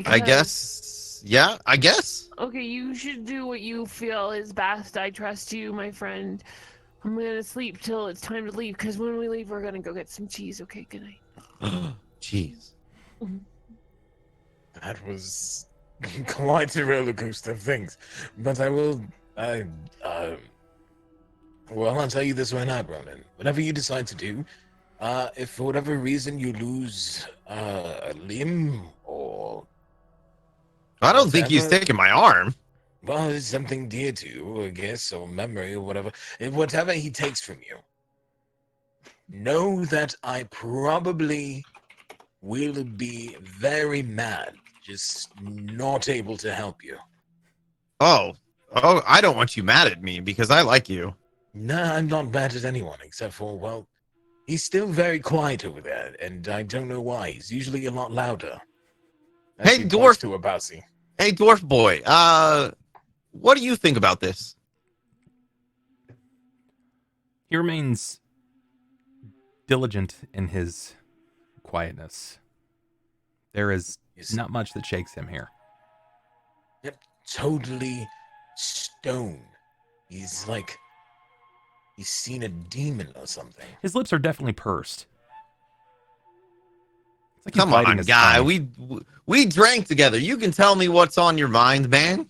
I guess. Yeah, I guess. Okay, you should do what you feel is best. I trust you, my friend. I'm gonna sleep till it's time to leave, because when we leave, we're gonna go get some cheese. Okay, good night. Jeez. That was quite a roller coaster of things. But well, I'll tell you this right now, Ronan. Whatever you decide to do, if for whatever reason you lose a limb or... I don't think he's whatever, taking my arm. well, it's something dear to you, I guess, or memory or whatever. Whatever he takes from you, know that I probably will be very mad, just not able to help you. Oh, I don't want you mad at me because I like you. Nah, I'm not mad at anyone except for, well, he's still very quiet over there, and I don't know why. He's usually a lot louder. As Hey, he dwarf. points to Abasi. Hey, dwarf boy. What do you think about this? He remains diligent in his quietness. There is He's not much that shakes him here. totally stone. He's like he's seen a demon or something. His lips are definitely pursed. It's like he's Come biting on, his guy. tongue. We drank together. You can tell me what's on your mind, man.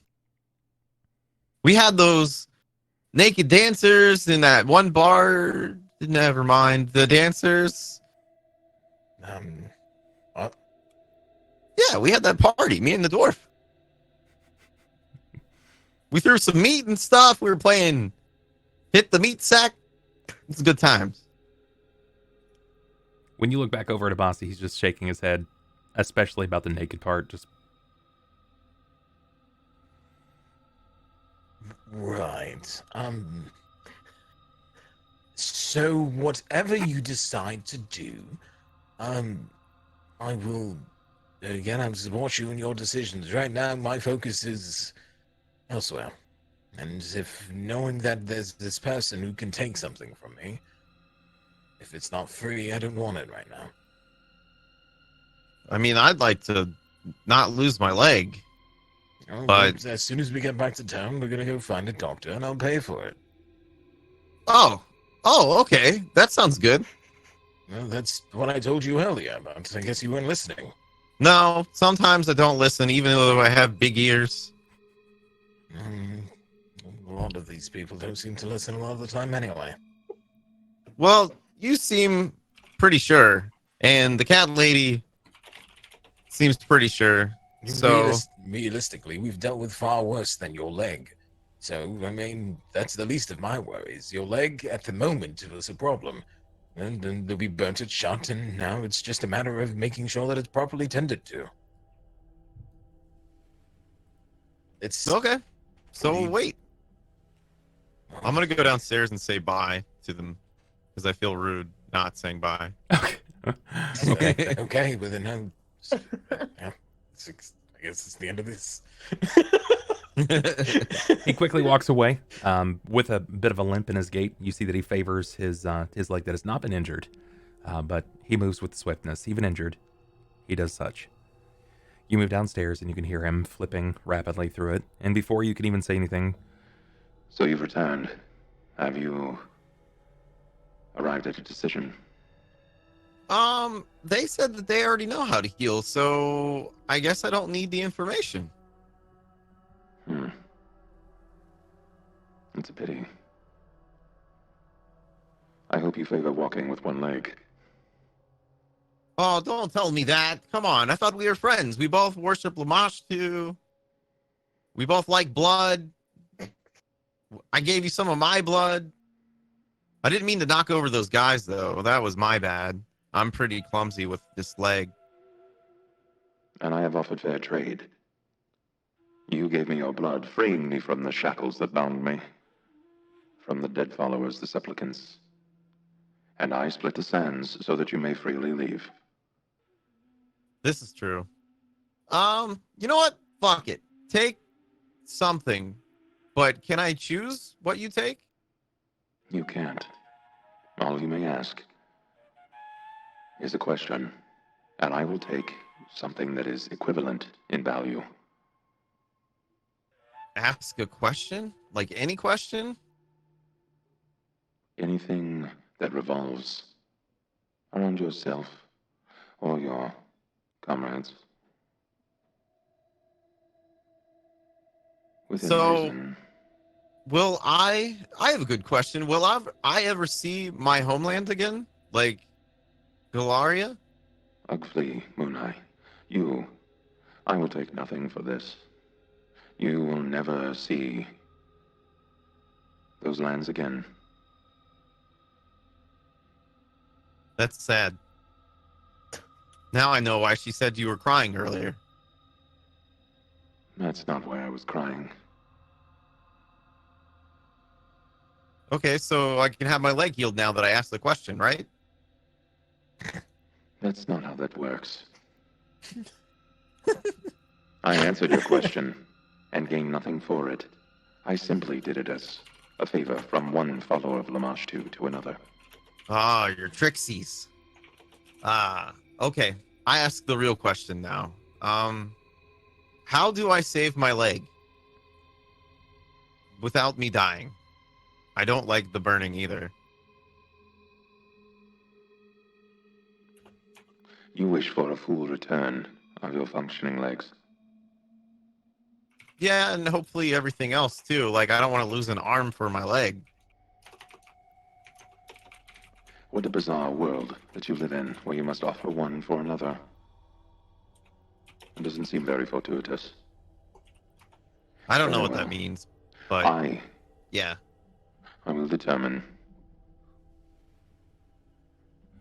We had those naked dancers in that one bar. Never mind. The dancers. What? Yeah, we had that party. Me and the dwarf. We threw some meat and stuff. We were playing Hit the Meat Sack. It's good times. When you look back over at Abasi, he's just shaking his head, especially about the naked part. Just Right. So whatever you decide to do, I will again I support you in your decisions. Right now my focus is elsewhere. And if knowing that there's this person who can take something from me, if it's not free, I don't want it right now. I mean, I'd like to not lose my leg. Oh, But- as soon as we get back to town, we're gonna go find a doctor and I'll pay for it. Oh, okay. That sounds good. Well, that's what I told you earlier, but I guess you weren't listening. No, sometimes I don't listen, even though I have big ears. A lot of these people don't seem to listen a lot of the time anyway. Well, you seem pretty sure, and the cat lady seems pretty sure. So, Realistically, we've dealt with far worse than your leg. So, I mean, that's the least of my worries. Your leg, at the moment, was a problem. And then we burnt it shut, and now it's just a matter of making sure that it's properly tended to. It's okay. So, Pretty- wait. I'm going to go downstairs and say bye to them, because I feel rude not saying bye. okay. Okay. okay, but then yeah, I guess it's the end of this. He quickly walks away with a bit of a limp in his gait. You see that he favors his leg that has not been injured, but he moves with swiftness. Even injured, he does such. You move downstairs and you can hear him flipping rapidly through it. And before you can even say anything, So you've returned. Have you arrived at a decision? They said that they already know how to heal, so I guess I don't need the information. It's a pity. I hope you favor walking with one leg. Oh, don't tell me that. Come on, I thought we were friends. We both worship Lamash too. We both like blood. I gave you some of my blood. I didn't mean to knock over those guys, though. That was my bad. I'm pretty clumsy with this leg. And I have offered fair trade. You gave me your blood, freeing me from the shackles that bound me, from the dead followers, the supplicants. And I split the sands so that you may freely leave. This is true. You know what? Fuck it. Take something. But can I choose what you take? You can't. All you may ask is a question, and I will take something that is equivalent in value. Ask a question? Like any question? Anything that revolves around yourself or your comrades. Within reason. Will I have a good question. Will I ever see my homeland again? Like Galaria? Ugly, Mooneye. I will take nothing for this. You will never see those lands again. That's sad. Now I know why she said you were crying earlier. That's not why I was crying. Okay, so I can have my leg healed now that I asked the question, right? That's not how that works. I answered your question and gained nothing for it. I simply did it as a favor from one follower of Lamashtu to another. Ah, you're Trixies. Ah, okay. I ask the real question now. How do I save my leg without me dying? I don't like the burning either. You wish for a full return of your functioning legs. Yeah, and hopefully everything else too. Like, I don't want to lose an arm for my leg. What a bizarre world that you live in, where you must offer one for another. It doesn't seem very fortuitous. I don't know Very what that well. means, but yeah. I will determine.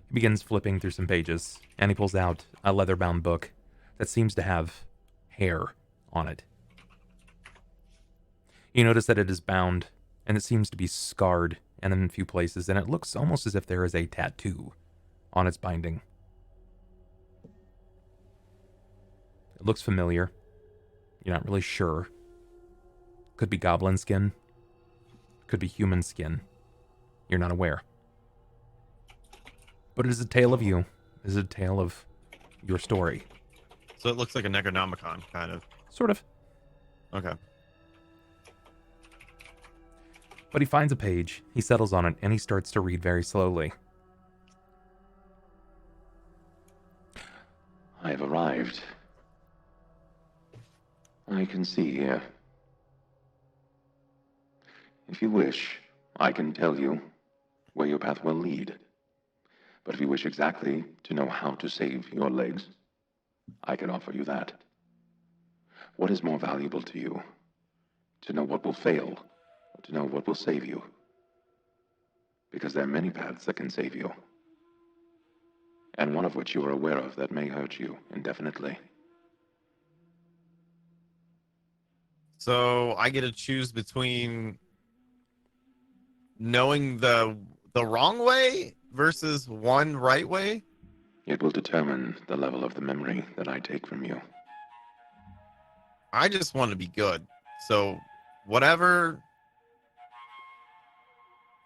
He begins flipping through some pages, and he pulls out a leather-bound book that seems to have hair on it. You notice that it is bound, and it seems to be scarred and in a few places, and it looks almost as if there is a tattoo on its binding. It looks familiar. You're not really sure. Could be goblin skin. Could be human skin. You're not aware. But it is a tale of you. It is a tale of your story. So it looks like a Necronomicon, kind of. Sort of. Okay. But he finds a page, he settles on it, and he starts to read very slowly. I have arrived. I can see here. If you wish, I can tell you where your path will lead. But if you wish exactly to know how to save your legs, I can offer you that. What is more valuable to you? To know what will fail, or to know what will save you? Because there are many paths that can save you. And one of which you are aware of that may hurt you indefinitely. So I get to choose between knowing the wrong way versus one right way? It will determine the level of the memory that I take from you. I just want to be good. So whatever,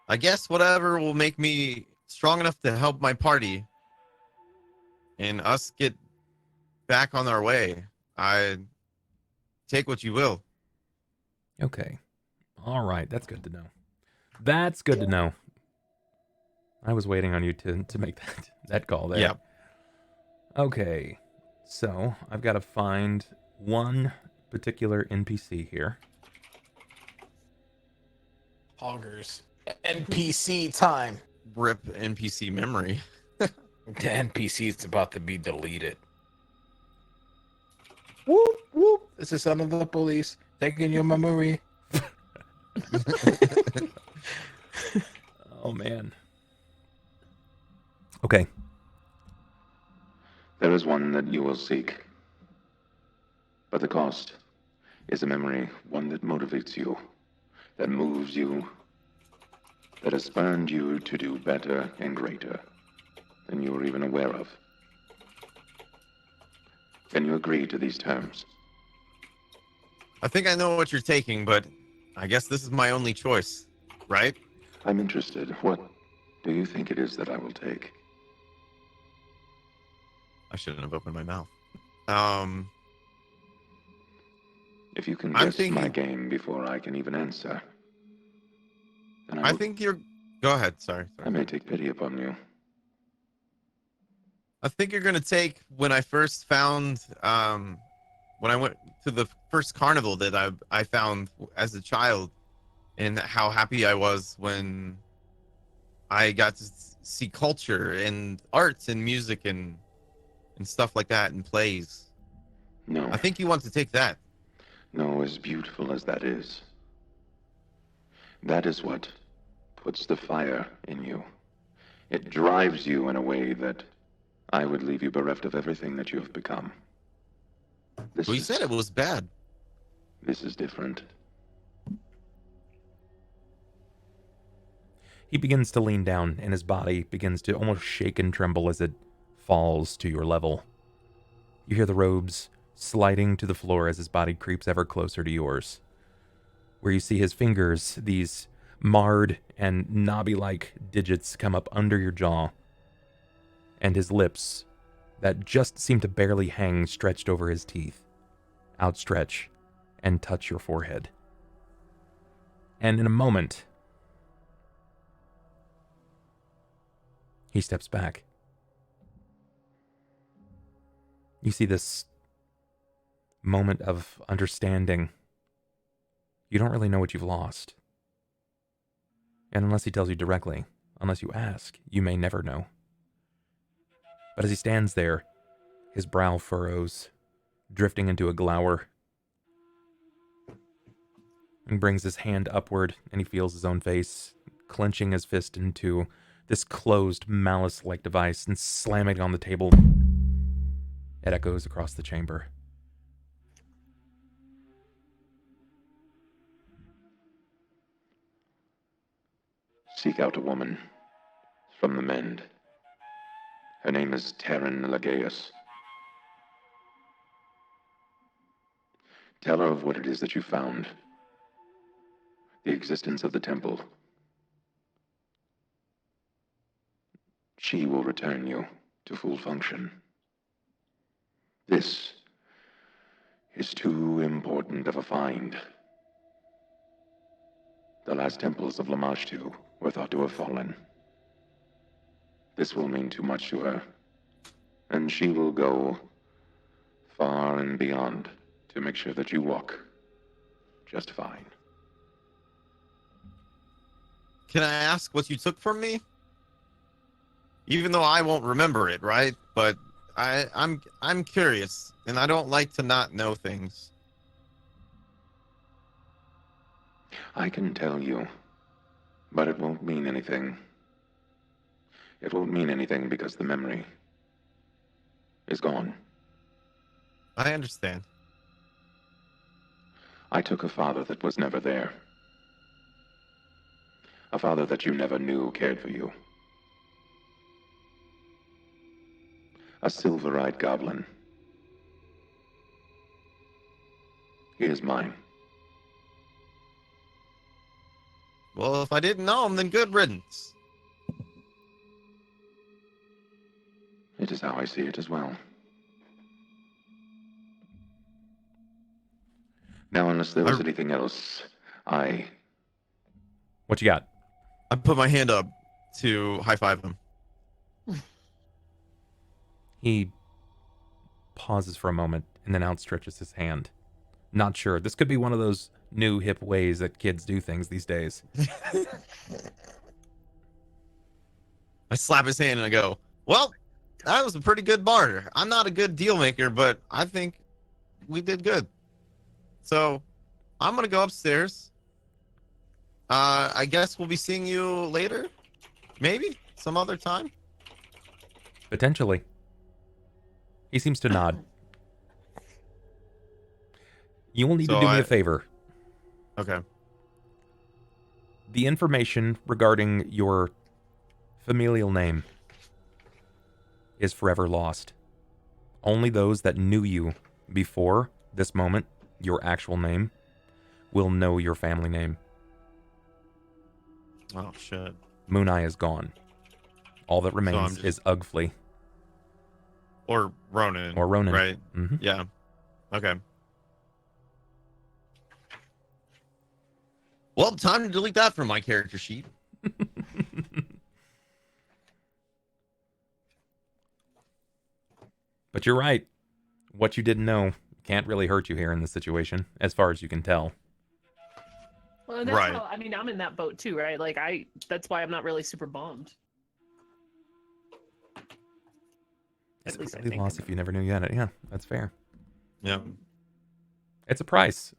I guess whatever will make me strong enough to help my party and us get back on our way. I take what you will. Okay. All right. That's good to know. That's good to know. I was waiting on you to make that call there. Yeah. Okay. So I've got to find one particular NPC here. Hoggers. NPC time. Rip NPC memory. The NPC is about to be deleted. Whoop, whoop. This is son of the police taking your memory. Oh, man. Okay. There is one that you will seek. But the cost Is a memory one that motivates you, that moves you, that has spurred you to do better and greater than you were even aware of? Can you agree to these terms? I think I know what you're taking, but I guess this is my only choice, right? I'm interested. What do you think it is that I will take? I shouldn't have opened my mouth. If you can I'm guess my thinking- game before I can even answer, then I think you're... Go ahead, sorry. I may take pity upon you. I think you're going to take when I first found... when I went to the first carnival that I found as a child, and how happy I was when I got to see culture and arts and music and stuff like that and plays. No. I think you want to take that. No, as beautiful as that is what puts the fire in you. It drives you in a way that I would leave you bereft of everything that you have become. Well, you said it was bad. This is different. He begins to lean down, and his body begins to almost shake and tremble as it falls to your level. You hear the robes sliding to the floor as his body creeps ever closer to yours, where you see his fingers, these marred and knobby-like digits, come up under your jaw, and his lips, that just seem to barely hang stretched over his teeth, outstretch and touch your forehead. And in a moment, he steps back. You see this moment of understanding. You don't really know what you've lost. And unless he tells you directly, unless you ask, you may never know. But as he stands there, his brow furrows, drifting into a glower. He brings his hand upward, and he feels his own face, clenching his fist into this closed, malice-like device and slamming it on the table. It echoes across the chamber. Seek out a woman from the Mend. Her name is Terran Legaeus. Tell her of what it is that you found. The existence of the temple. She will return you to full function. This is too important of a find. The last temples of Lamashtu were thought to have fallen. This will mean too much to her, and she will go far and beyond to make sure that you walk just fine. Can I ask what you took from me? Even though I won't remember it, right? But I'm curious, and I don't like to not know things. I can tell you, but it won't mean anything. It won't mean anything because the memory is gone. I understand. I took a father that was never there. A father that you never knew cared for you. A silver-eyed goblin. He is mine. Well, if I didn't know him, then good riddance. It is how I see it as well. Now, unless there was anything else, What you got? I put my hand up to high-five him. He pauses for a moment and then outstretches his hand. Not sure. This could be one of those new hip ways that kids do things these days. I slap his hand and I go, well, that was a pretty good barter. I'm not a good deal maker, but I think we did good. So I'm going to go upstairs. I guess we'll be seeing you later. Maybe some other time. Potentially. He seems to nod. You will need So to do me a favor. Okay. The information regarding your familial name is forever lost. Only those that knew you before this moment, your actual name, will know your family name. Oh shit. Moon Eye is gone. All that remains is Ugfly. Or Ronan. Or Ronan. Right? Mm-hmm. Yeah. Okay. Well, time to delete that from my character sheet. But you're right. What you didn't know can't really hurt you here in this situation, as far as you can tell. Well, that's Right. how, I mean, I'm in that boat too, right? Like, that's why I'm not really super bummed. It's At least I really think. lost if you never knew you had it. Yeah, that's fair. Yeah. It's a price.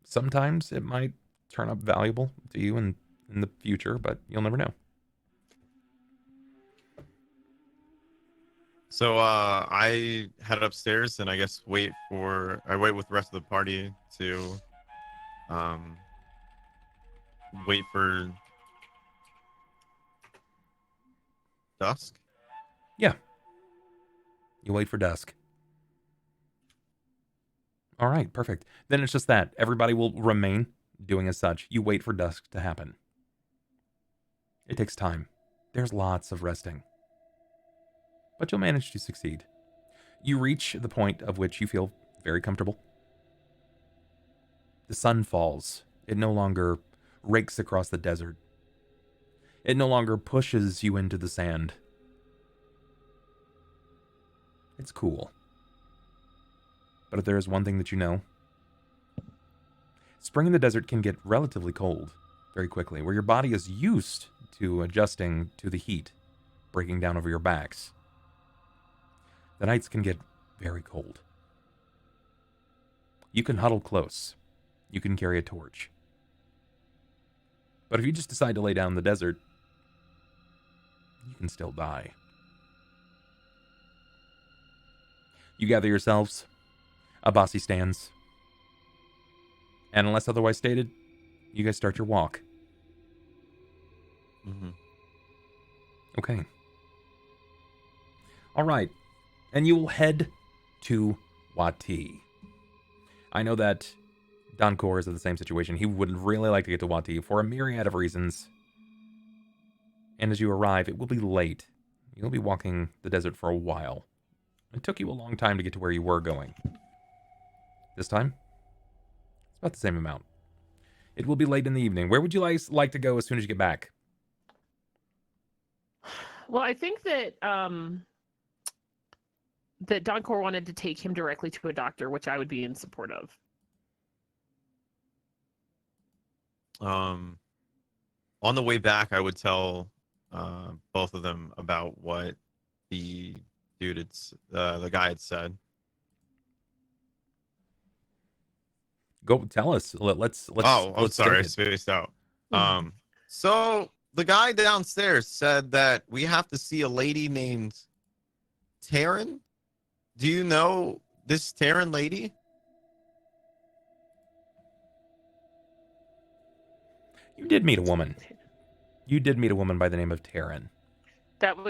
Sometimes it might turn up valuable to you in the future, but you'll never know. So I head upstairs and I guess wait with the rest of the party to wait for dusk. Yeah. You wait for dusk. All right, perfect. Then it's just that. Everybody will remain doing as such. You wait for dusk to happen. It takes time. There's lots of resting. But you'll manage to succeed. You reach the point of which you feel very comfortable. The sun falls. It no longer rakes across the desert. It no longer pushes you into the sand. It's cool. But if there is one thing that you know, spring in the desert can get relatively cold very quickly, where your body is used to adjusting to the heat breaking down over your backs. The nights can get very cold. You can huddle close. You can carry a torch. But if you just decide to lay down in the desert, you can still die. You gather yourselves. Abasi stands. And unless otherwise stated, you guys start your walk. Mm-hmm. Okay. All right. And you will head to Wati. I know that Donkor is in the same situation. He would really like to get to Wati for a myriad of reasons. And as you arrive, it will be late. You'll be walking the desert for a while. It took you a long time to get to where you were going. This time, it's about the same amount. It will be late in the evening. Where would you like to go as soon as you get back? Well, I think that that Donkor wanted to take him directly to a doctor, which I would be in support of. On the way back, I would tell both of them about what the dude the guy had said. Go tell us. Let's Sorry, I get it. spaced out. So the guy downstairs said that we have to see a lady named Taryn. Do you know this Taryn lady? You did meet a woman. You did meet a woman by the name of Taryn.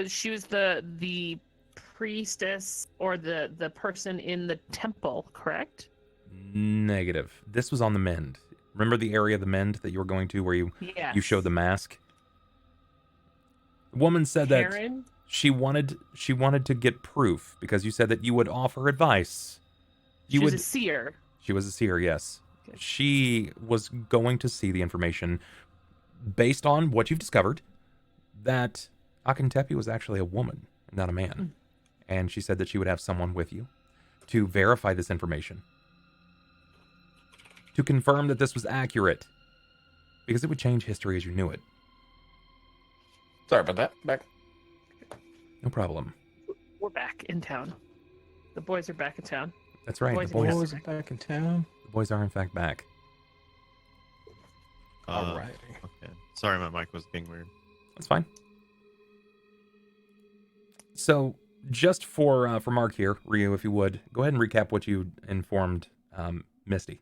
She was the priestess or the person in the temple, correct? Negative. This was on the Mend. Remember the area of the Mend that you were going to where you showed the mask? The woman said Taryn? that she wanted to get proof because you said that you would offer advice. She was a seer. She was a seer, yes. Okay. She was going to see the information based on what you've discovered that Akentepi was actually a woman, not a man. And she said that she would have someone with you to verify this information. To confirm that this was accurate. Because it would change history as you knew it. Sorry about that. Back. No problem. We're back in town. The boys are back in town. That's right. Boys The and boys girls. are back in town. The boys are in fact back. All right. Okay. Sorry, my mic was being weird. That's fine. So, just for Mark here, Ryu, if you would, go ahead and recap what you informed Misty.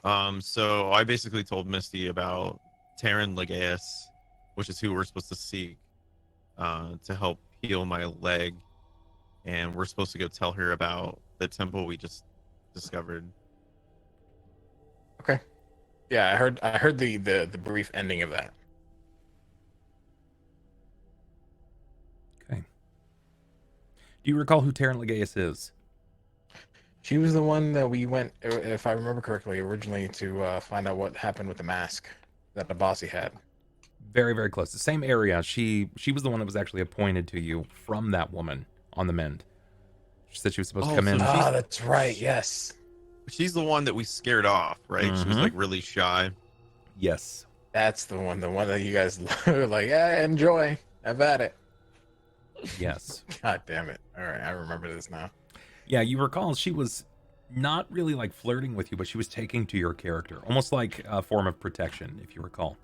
So I basically told Misty about Terran Legaeus, which is who we're supposed to seek to help heal my leg, and we're supposed to go tell her about the temple we just discovered. Okay. Yeah, I heard the brief ending of that. Okay. Do you recall who Terran Legaeus is? She was the one that we went, if I remember correctly, originally to find out what happened with the mask that Abasi had. Very, very close. The same area. She was the one that was actually appointed to you from that woman on the mend. She said she was supposed to come so in. Ah, that's right. Yes. She's the one that we scared off, right? She was Mhm. like really shy. Yes. That's the one that you guys were like, yeah, enjoy. Have at it. Yes. God damn it. All right, I remember this now. Yeah, you recall she was not really like flirting with you, but she was taking to your character, almost like a form of protection, if you recall.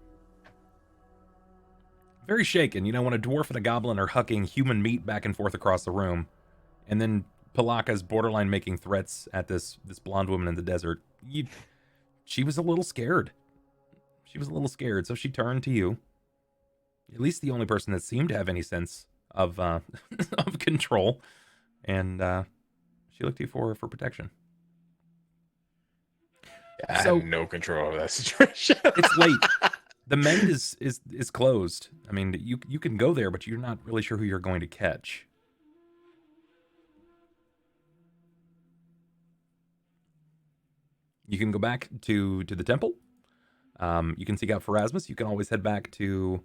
Very shaken, you know, when a dwarf and a goblin are hucking human meat back and forth across the room, and then Pilakka's borderline making threats at this blonde woman in the desert. She was a little scared. She was a little scared, so she turned to you. At least the only person that seemed to have any sense of of control, and she looked to you for protection. Yeah, I So- have no control over that situation. It's late. The mend is closed. I mean, you can go there, but you're not really sure who you're going to catch. You can go back to the temple. You can seek out Pharasmus. You can always head back to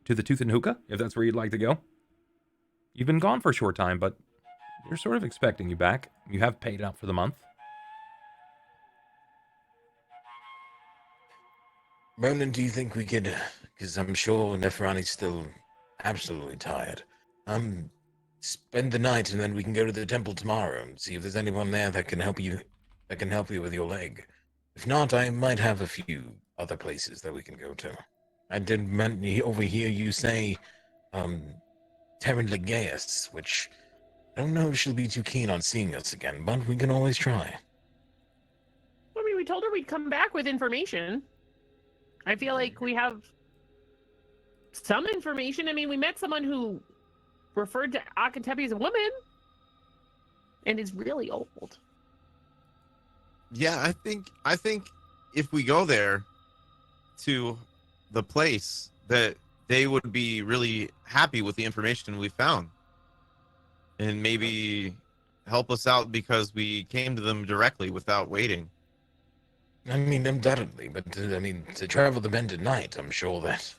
the Tooth and Hookah, if that's where you'd like to go. You've been gone for a short time, but they're sort of expecting you back. You have paid out for the month. Ronan, do you think we could, because I'm sure Neferani's still absolutely tired, spend the night and then we can go to the temple tomorrow and see if there's anyone there that can help you with your leg. If not, I might have a few other places that we can go to. I did overhear you say, Terran Legaeus, which I don't know if she'll be too keen on seeing us again, but we can always try. I mean, we told her we'd come back with information. I feel like we have some information. I mean, we met someone who referred to Akentepe as a woman and is really old. Yeah, I think if we go there to the place, that they would be really happy with the information we found, and maybe help us out because we came to them directly without waiting. I mean, undoubtedly, but I mean, to travel the Bend at night, I'm sure that.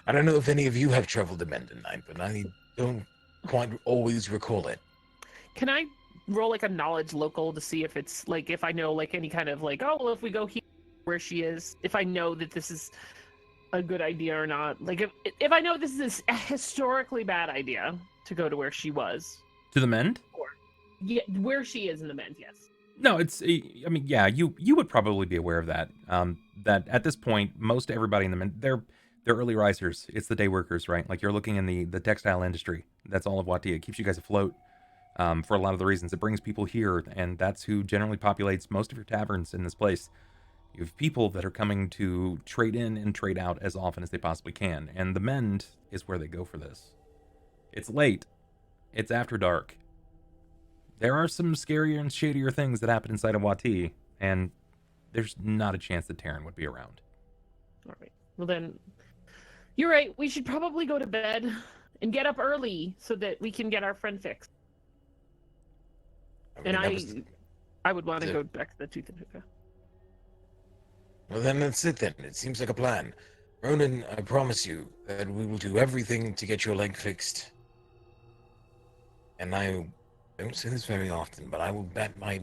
I don't know if any of you have traveled the Bend at night, but I don't quite always recall it. Can I roll like a knowledge local to see if it's like, if I know like any kind of like, oh, well, if we go here where she is, if I know that this is a good idea or not? Like, if I know this is a historically bad idea to go to where she was. To the mend? Yeah, where she is in the Mend, yes. No, it's. I mean, yeah, you would probably be aware of that. That at this point, most everybody in the mend, they're early risers. It's the day workers, right? Like you're looking in the textile industry. That's all of Wati. It keeps you guys afloat. For a lot of the reasons, it brings people here, and that's who generally populates most of your taverns in this place. You have people that are coming to trade in and trade out as often as they possibly can, and the mend is where they go for this. It's late. It's after dark. There are some scarier and shadier things that happen inside of Wati, and there's not a chance that Terran would be around. All right. Well, then, you're right. We should probably go to bed and get up early so that we can get our friend fixed. I mean, And I would want to go back to the Tooth and Hookah. Well, then that's it then. It seems like a plan. Ronan, I promise you that we will do everything to get your leg fixed. And I don't say this very often, but I will bet my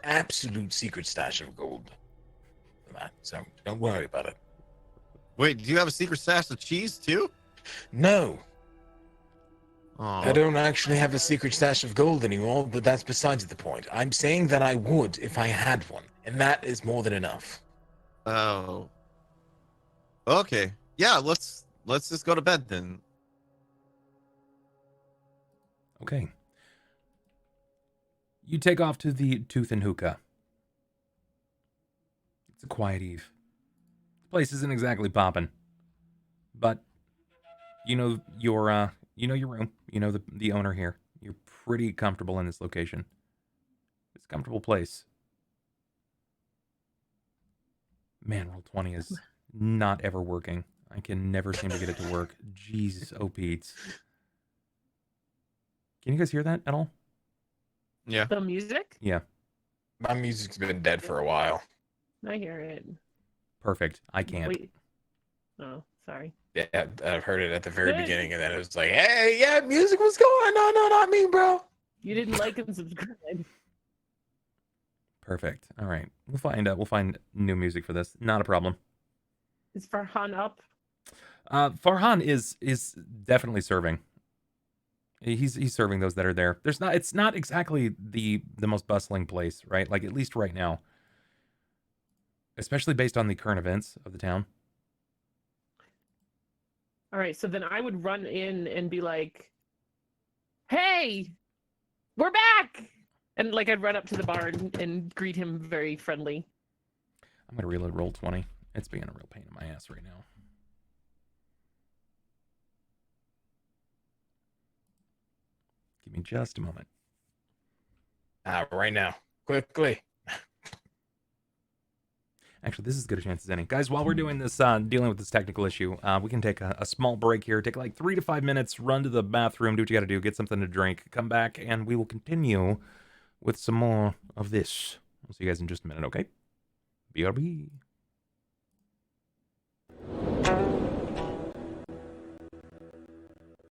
absolute secret stash of gold for that. So don't worry about it. Wait, do you have a secret stash of cheese too? No, Oh, I don't actually have a secret stash of gold anymore, but that's besides the point. I'm saying that I would if I had one, and that is more than enough. oh. Okay. Yeah, let's just go to bed then. Okay. You take off to the Tooth and Hookah. It's a quiet eve. The place isn't exactly popping, but you know your room. You know the owner here. You're pretty comfortable in this location. It's a comfortable place. Man, Roll20 is not ever working. I can never seem to get it to work. Jesus, oh Pete. Can you guys hear that at all? Yeah. The music? Yeah, My music's been dead for a while. I hear it. perfect. I can't. Wait. Oh, sorry. Yeah, I've heard it at the very Good. beginning, and then it was like, hey, yeah, music was going. No, not me, bro. You didn't like and subscribe. Perfect. All right, we'll find new music for this. Not a problem. Is Farhan up? Farhan is definitely serving. He's serving those that are there. It's not exactly the most bustling place, right? Like, at least right now. Especially based on the current events of the town. All right, so then I would run in and be like, "Hey, we're back!" And like I'd run up to the bar and greet him very friendly. I'm gonna reload Roll20. It's being a real pain in my ass right now. Give me just a moment. Right now, quickly. Actually, this is as good a chance as any. Guys, while we're doing this, dealing with this technical issue, we can take a small break here. Take like 3 to 5 minutes, run to the bathroom, do what you gotta do, get something to drink, come back, and we will continue with some more of this. I'll see you guys in just a minute, okay? BRB.